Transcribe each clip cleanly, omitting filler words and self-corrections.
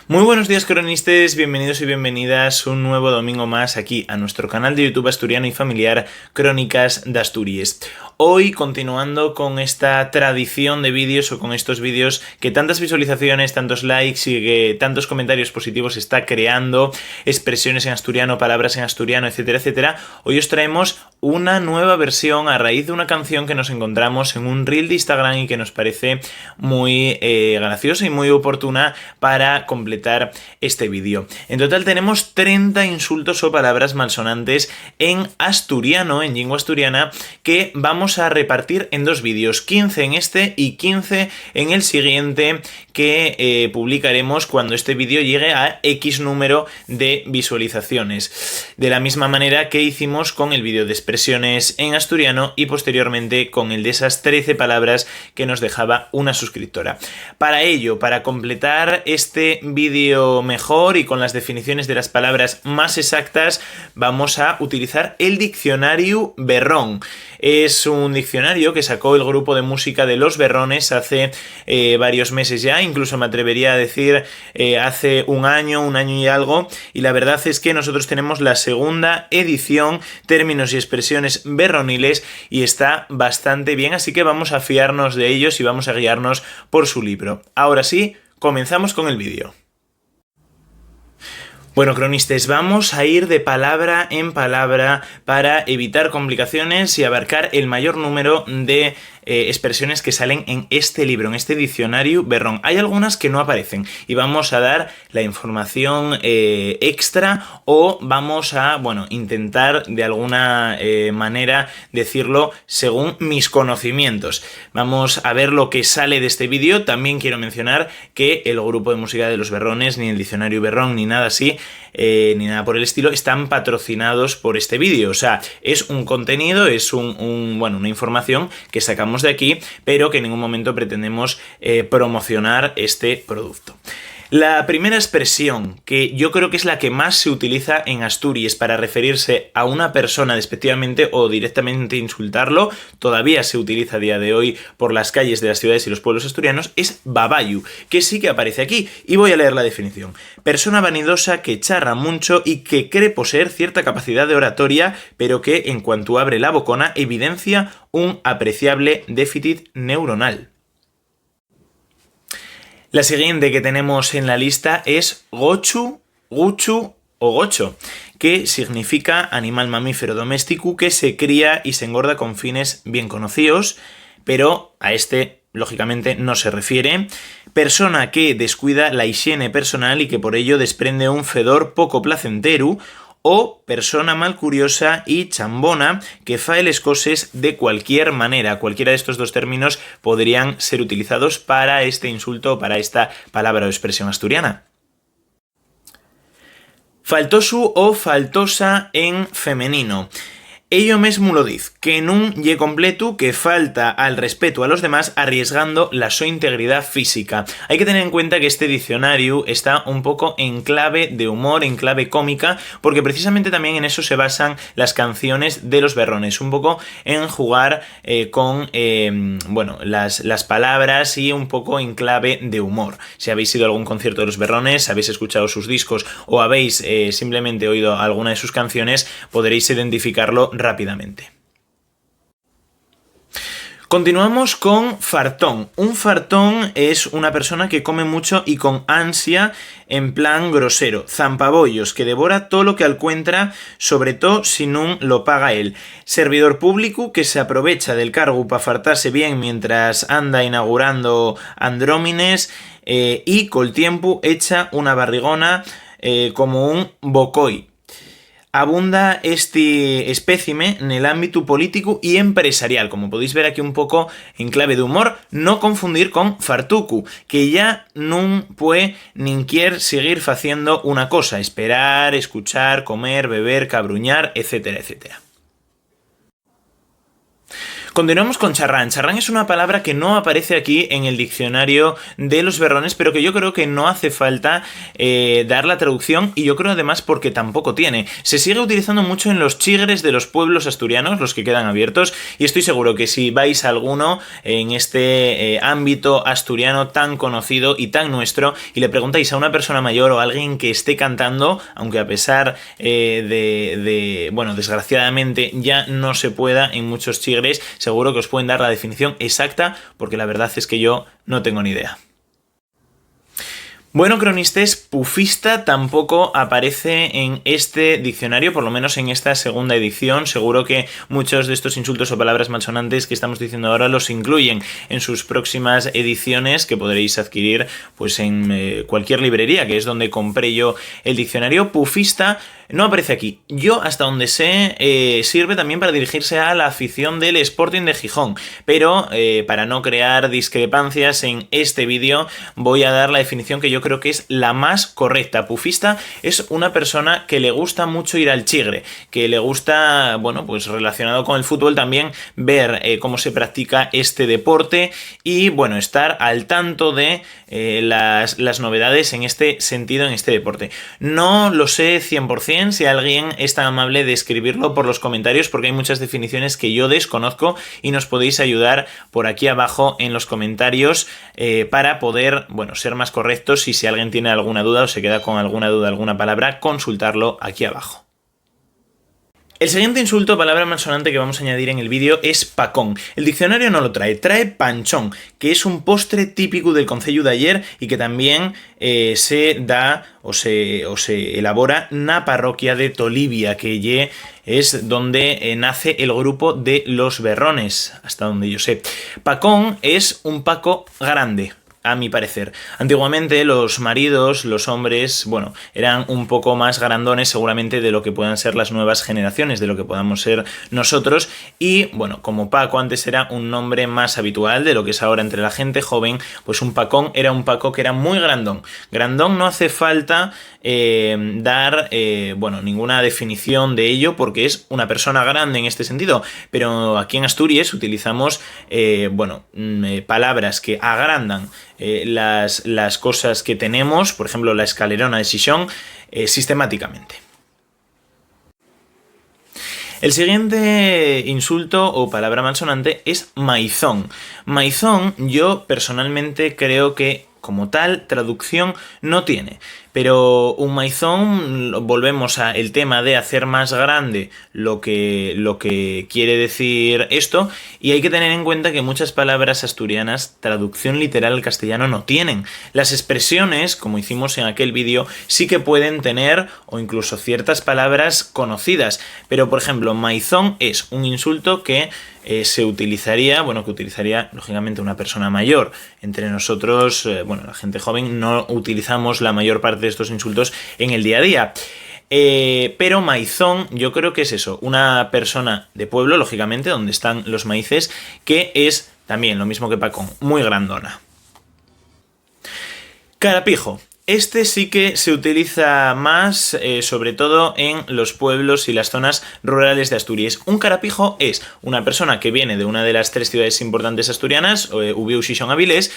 Muy buenos días, cronistas, bienvenidos y bienvenidas un nuevo domingo más aquí a nuestro canal de YouTube asturiano y familiar Crónicas de Asturias. Hoy continuando con esta tradición de vídeos o con estos vídeos que tantas visualizaciones, tantos likes y que tantos comentarios positivos está creando, expresiones en asturiano, palabras en asturiano, etcétera, etcétera, hoy os traemos una nueva versión a raíz de una canción que nos encontramos en un reel de Instagram y que nos parece muy graciosa y muy oportuna para completar este vídeo. En total tenemos 30 insultos o palabras malsonantes en asturiano, en lengua asturiana, que vamos a repartir en dos vídeos, 15 en este y 15 en el siguiente que publicaremos cuando este vídeo llegue a X número de visualizaciones. De la misma manera que hicimos con el vídeo de expresiones en asturiano y posteriormente con el de esas 13 palabras que nos dejaba una suscriptora. Para ello, para completar este vídeo mejor y con las definiciones de las palabras más exactas, vamos a utilizar el diccionario Berrón. Es un diccionario que sacó el grupo de música de Los Berrones hace varios meses ya, incluso me atrevería a decir hace un año y algo, y la verdad es que nosotros tenemos la segunda edición, términos y expresiones berroniles, y está bastante bien, así que vamos a fiarnos de ellos y vamos a guiarnos por su libro. Ahora sí, comenzamos con el vídeo. Bueno, cronistas, vamos a ir de palabra en palabra para evitar complicaciones y abarcar el mayor número de expresiones que salen en este libro, en este diccionario Berrón. Hay algunas que no aparecen y vamos a dar la información extra o vamos a, intentar de alguna manera decirlo según mis conocimientos. Vamos a ver lo que sale de este vídeo. También quiero mencionar que el grupo de música de Los Berrones, ni el diccionario Berrón, ni nada así, ni nada por el estilo, están patrocinados por este vídeo. O sea, es un contenido, es una información que sacamos de aquí, pero que en ningún momento pretendemos promocionar este producto. La primera expresión, que yo creo que es la que más se utiliza en Asturias para referirse a una persona despectivamente o directamente insultarlo, todavía se utiliza a día de hoy por las calles de las ciudades y los pueblos asturianos, es babayu, que sí que aparece aquí, y voy a leer la definición. Persona vanidosa que charra mucho y que cree poseer cierta capacidad de oratoria, pero que en cuanto abre la bocona evidencia un apreciable déficit neuronal. La siguiente que tenemos en la lista es gochu, guchu o gocho, que significa animal mamífero doméstico que se cría y se engorda con fines bien conocidos, pero a este lógicamente no se refiere. Persona que descuida la higiene personal y que por ello desprende un fedor poco placentero, o persona malcuriosa y chambona que fae les coses de cualquier manera. Cualquiera de estos dos términos podrían ser utilizados para este insulto o para esta palabra o expresión asturiana. Faltosu o faltosa en femenino. Ello mesmo lo diz, que nun ye completo, que falta al respeto a los demás arriesgando la su integridad física. Hay que tener en cuenta que este diccionario está un poco en clave de humor, en clave cómica, porque precisamente también en eso se basan las canciones de Los Berrones, un poco en jugar con las palabras y un poco en clave de humor. Si habéis ido a algún concierto de Los Berrones, habéis escuchado sus discos o habéis simplemente oído alguna de sus canciones, podréis identificarlo rápidamente. Continuamos con fartón. Un fartón es una persona que come mucho y con ansia, en plan grosero. Zampabollos, que devora todo lo que encuentra, sobre todo si no lo paga él. Servidor público, que se aprovecha del cargo para fartarse bien mientras anda inaugurando andrómines y col tiempo echa una barrigona como un bocoi. Abunda este espécime en el ámbito político y empresarial, como podéis ver aquí un poco en clave de humor, no confundir con fartucu, que ya no puede ni quiere seguir haciendo una cosa, esperar, escuchar, comer, beber, cabruñar, etcétera, etcétera. Continuamos con charrán. Charrán es una palabra que no aparece aquí en el diccionario de los berrones, pero que yo creo que no hace falta dar la traducción, y yo creo además porque tampoco tiene. Se sigue utilizando mucho en los chigres de los pueblos asturianos, los que quedan abiertos, y estoy seguro que si vais a alguno en este ámbito asturiano tan conocido y tan nuestro, y le preguntáis a una persona mayor o a alguien que esté cantando, aunque a pesar bueno, desgraciadamente ya no se pueda en muchos chigres, seguro que os pueden dar la definición exacta, porque la verdad es que yo no tengo ni idea. Bueno, cronistes, pufista tampoco aparece en este diccionario, por lo menos en esta segunda edición. Seguro que muchos de estos insultos o palabras malsonantes que estamos diciendo ahora los incluyen en sus próximas ediciones, que podréis adquirir pues en cualquier librería, que es donde compré yo el diccionario. Pufista no aparece aquí. Yo, hasta donde sé, sirve también para dirigirse a la afición del Sporting de Gijón, pero para no crear discrepancias en este vídeo voy a dar la definición que yo creo que es la más correcta. Pufista es una persona que le gusta mucho ir al chigre, que le gusta, bueno, pues relacionado con el fútbol también, ver cómo se practica este deporte y, bueno, estar al tanto de las novedades en este sentido, en este deporte. No lo sé 100%, si alguien es tan amable de escribirlo por los comentarios, porque hay muchas definiciones que yo desconozco y nos podéis ayudar por aquí abajo en los comentarios para poder, bueno, ser más correctos, y si alguien tiene alguna duda o se queda con alguna duda, alguna palabra, consultarlo aquí abajo. El siguiente insulto o palabra malsonante que vamos a añadir en el vídeo es pacón. El diccionario no lo trae, trae panchón, que es un postre típico del concello de Aller y que también se da o se elabora na parroquia de Tolivia, que es donde nace el grupo de los berrones, hasta donde yo sé. Pacón es un paco grande, a mi parecer. Antiguamente los maridos, los hombres, bueno, eran un poco más grandones seguramente de lo que puedan ser las nuevas generaciones, de lo que podamos ser nosotros, y bueno, como Paco antes era un nombre más habitual de lo que es ahora entre la gente joven, pues un pacón era un paco que era muy grandón. Grandón no hace falta dar bueno, ninguna definición de ello, porque es una persona grande en este sentido, pero aquí en Asturias utilizamos bueno, palabras que agrandan las cosas que tenemos, por ejemplo la escalerona de Xixón, sistemáticamente. El siguiente insulto o palabra malsonante es maizón. Maizón, yo personalmente creo que como tal traducción no tiene, pero un maizón, volvemos al tema de hacer más grande lo que quiere decir esto, y hay que tener en cuenta que muchas palabras asturianas traducción literal al castellano no tienen. Las expresiones, como hicimos en aquel vídeo, sí que pueden tener, o incluso ciertas palabras conocidas, pero por ejemplo maizón es un insulto que se utilizaría, bueno, que utilizaría lógicamente una persona mayor. Entre nosotros, bueno, la gente joven no utilizamos la mayor parte de estos insultos en el día a día. Pero maizón, yo creo que es eso, una persona de pueblo, lógicamente, donde están los maíces, que es también lo mismo que pacón, muy grandona. Carapijo. Este sí que se utiliza más, sobre todo en los pueblos y las zonas rurales de Asturias. Un carapijo es una persona que viene de una de las 3 ciudades importantes asturianas, Ubiu, Xixón, Avilés,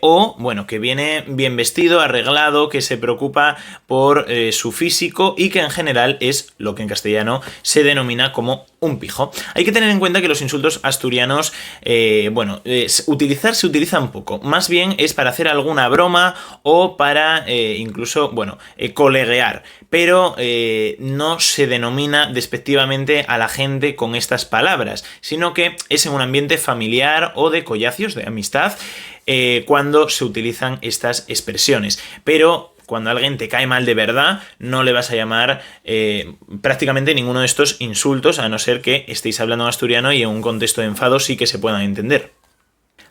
o bueno, que viene bien vestido, arreglado, que se preocupa por su físico y que en general es lo que en castellano se denomina como un pijo. Hay que tener en cuenta que los insultos asturianos, bueno, se utilizan poco. Más bien es para hacer alguna broma o para incluso, bueno, coleguear, pero no se denomina despectivamente a la gente con estas palabras, sino que es en un ambiente familiar o de collacios, de amistad, cuando se utilizan estas expresiones. Pero cuando alguien te cae mal de verdad, no le vas a llamar prácticamente ninguno de estos insultos, a no ser que estéis hablando en asturiano y en un contexto de enfado sí que se puedan entender.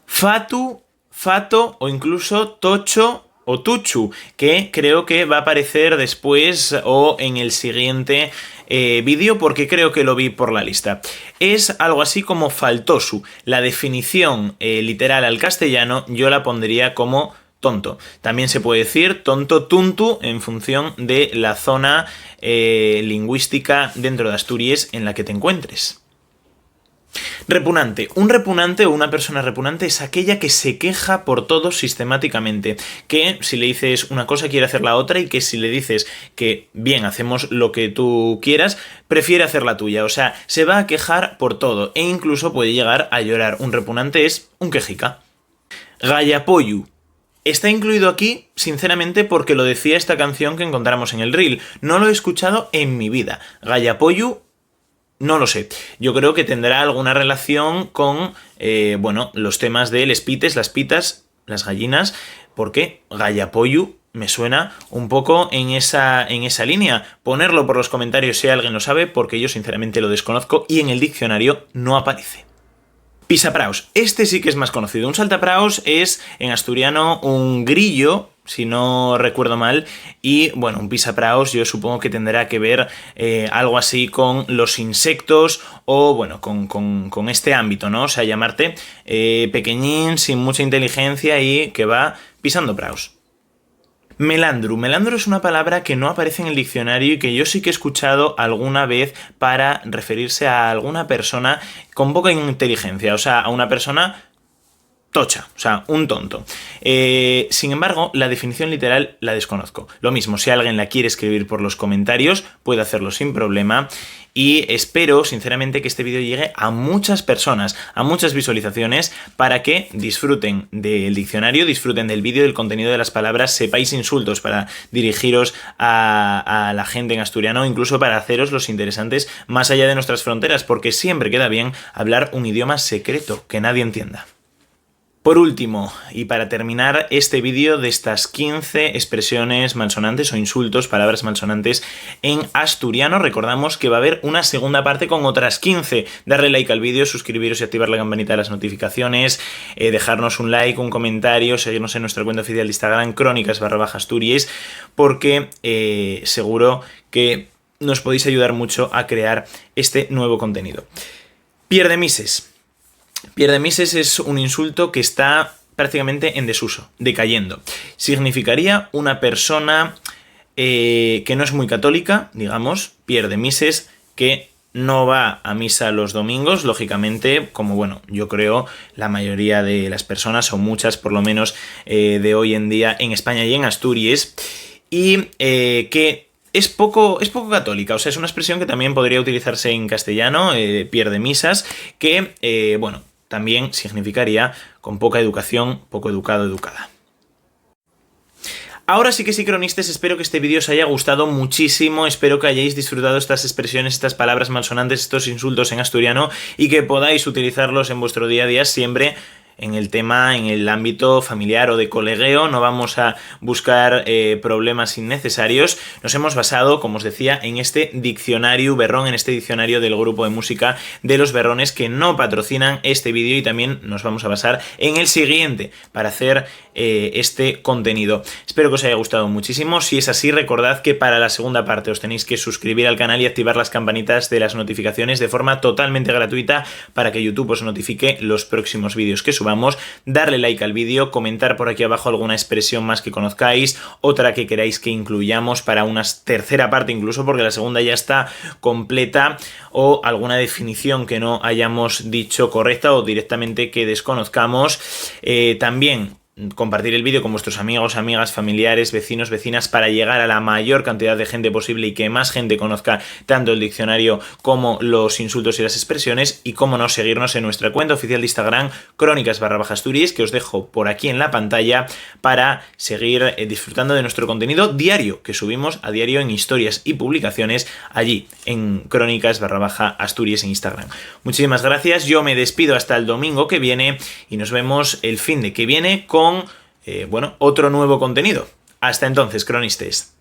Fatu, fato o incluso tocho o tuchu, que creo que va a aparecer después o en el siguiente vídeo, porque creo que lo vi por la lista. Es algo así como faltosu. La definición literal al castellano yo la pondría como tonto. También se puede decir tonto tuntu en función de la zona lingüística dentro de Asturias en la que te encuentres. Repugnante. Un repugnante o una persona repugnante es aquella que se queja por todo sistemáticamente. Que si le dices una cosa quiere hacer la otra y que si le dices que bien, hacemos lo que tú quieras, prefiere hacer la tuya. O sea, se va a quejar por todo e incluso puede llegar a llorar. Un repugnante es un quejica. Gallapollu. Está incluido aquí, sinceramente, porque lo decía esta canción que encontramos en el reel. No lo he escuchado en mi vida. Gallapollu, no lo sé. Yo creo que tendrá alguna relación con, los temas de les pites, las pitas, las gallinas, porque Gallapollu me suena un poco en esa línea. Ponerlo por los comentarios si alguien lo sabe, porque yo sinceramente lo desconozco y en el diccionario no aparece. Pisapraus. Este sí que es más conocido. Un saltapraus es, en asturiano, un grillo, si no recuerdo mal, y bueno, un pisapraus yo supongo que tendrá que ver algo así con los insectos o bueno, con este ámbito, ¿no? O sea, llamarte pequeñín, sin mucha inteligencia y que va pisando praus. Melandru. Melandru es una palabra que no aparece en el diccionario y que yo sí que he escuchado alguna vez para referirse a alguna persona con poca inteligencia, o sea, a una persona tocha, o sea, un tonto. Sin embargo, la definición literal la desconozco. Lo mismo, si alguien la quiere escribir por los comentarios, puede hacerlo sin problema. Y espero, sinceramente, que este vídeo llegue a muchas personas, a muchas visualizaciones, para que disfruten del diccionario, disfruten del vídeo, del contenido de las palabras, sepáis insultos para dirigiros a la gente en asturiano, incluso para haceros los interesantes más allá de nuestras fronteras, porque siempre queda bien hablar un idioma secreto que nadie entienda. Por último, y para terminar este vídeo de estas 15 expresiones malsonantes o insultos, palabras malsonantes en asturiano, recordamos que va a haber una segunda parte con otras 15. Darle like al vídeo, suscribiros y activar la campanita de las notificaciones, dejarnos un like, un comentario, seguirnos en nuestra cuenta oficial de Instagram, crónicas_Asturias, porque seguro que nos podéis ayudar mucho a crear este nuevo contenido. Pierdemises. Pierdemises es un insulto que está prácticamente en desuso, decayendo. Significaría una persona que no es muy católica, digamos, pierdemises, que no va a misa los domingos, lógicamente, como bueno, yo creo la mayoría de las personas, o muchas por lo menos de hoy en día en España y en Asturias, y que es poco católica, o sea, es una expresión que también podría utilizarse en castellano, pierdemisas, que, también significaría con poca educación, poco educado, educada. Ahora sí que sí, cronistas, espero que este vídeo os haya gustado muchísimo, espero que hayáis disfrutado estas expresiones, estas palabras malsonantes, estos insultos en asturiano y que podáis utilizarlos en vuestro día a día siempre en el tema, en el ámbito familiar o de colegueo. No vamos a buscar problemas innecesarios. Nos hemos basado, como os decía, en este diccionario berrón, en este diccionario del grupo de música de los berrones, que no patrocinan este vídeo, y también nos vamos a basar en el siguiente para hacer este contenido. Espero que os haya gustado muchísimo. Si es así, recordad que para la segunda parte os tenéis que suscribir al canal y activar las campanitas de las notificaciones de forma totalmente gratuita para que YouTube os notifique los próximos vídeos que subamos. Darle like al vídeo, comentar por aquí abajo alguna expresión más que conozcáis, otra que queráis que incluyamos para una tercera parte incluso, porque la segunda ya está completa, o alguna definición que no hayamos dicho correcta o directamente que desconozcamos. También compartir el vídeo con vuestros amigos, amigas, familiares, vecinos, vecinas, para llegar a la mayor cantidad de gente posible y que más gente conozca tanto el diccionario como los insultos y las expresiones. Y cómo no, seguirnos en nuestra cuenta oficial de Instagram, crónicas_Asturias, que os dejo por aquí en la pantalla para seguir disfrutando de nuestro contenido diario, que subimos a diario en historias y publicaciones allí en crónicas_Asturias en Instagram. Muchísimas gracias, yo me despido hasta el domingo que viene y nos vemos el fin de que viene con otro nuevo contenido. Hasta entonces, cronistas.